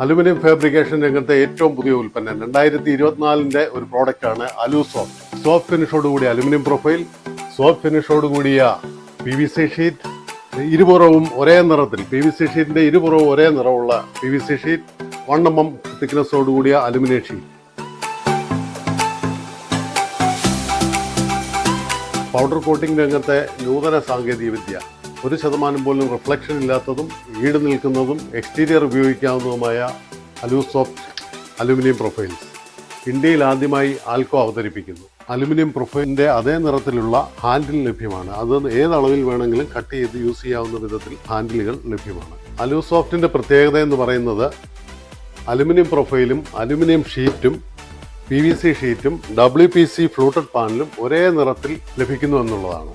Aluminium fabrication രംഗത്തെ ഏറ്റവും പുതിയ ഉൽപ്പന്നം 2024 ഒരു പ്രോഡക്റ്റാണ് അലുസോഫ്റ്റ്. സോഫ്റ്റ് ഫിനിഷോടുകൂടിയ അലുമിനിയം പ്രൊഫൈൽ, സോഫ്റ്റ് ഫിനിഷോടുകൂടിയ PVC ഷീറ്റ്, ഇരുപുറവും ഒരേ നിറത്തിൽ PVC ഷീറ്റിന്റെ ഇരുപുറവും ഒരേ നിറമുള്ള PVC ഷീറ്റ്, 1 mm തിക്നെസ്സോടുകൂടിയ അലുമിനിയം ഷീറ്റ്. പൗഡർ കോട്ടിംഗ് രംഗത്തെ നൂതന സാങ്കേതിക വിദ്യ, 1% പോലും റിഫ്ലക്ഷൻ ഇല്ലാത്തതും ഈട് നിൽക്കുന്നതും എക്സ്റ്റീരിയർ ഉപയോഗിക്കാവുന്നതുമായ അലുസോഫ്റ്റ് അലുമിനിയം പ്രൊഫൈൽസ് ഇന്ത്യയിൽ ആദ്യമായി ആൽക്കോ അവതരിപ്പിക്കുന്നു. അലുമിനിയം പ്രൊഫൈലിന്റെ അതേ നിറത്തിലുള്ള ഹാൻഡിൽ ലഭ്യമാണ്. അത് ഏത് അളവിൽ വേണമെങ്കിലും കട്ട് ചെയ്ത് യൂസ് ചെയ്യാവുന്ന വിധത്തിൽ ഹാൻഡിലുകൾ ലഭ്യമാണ്. അലുസോഫ്റ്റിന്റെ പ്രത്യേകത എന്ന് പറയുന്നത് അലുമിനിയം പ്രൊഫൈലും അലുമിനിയം ഷീറ്റും PVC ഷീറ്റും WPC ഫ്ലൂട്ടഡ് പാനലും ഒരേ നിറത്തിൽ ലഭിക്കുന്നു എന്നുള്ളതാണ്.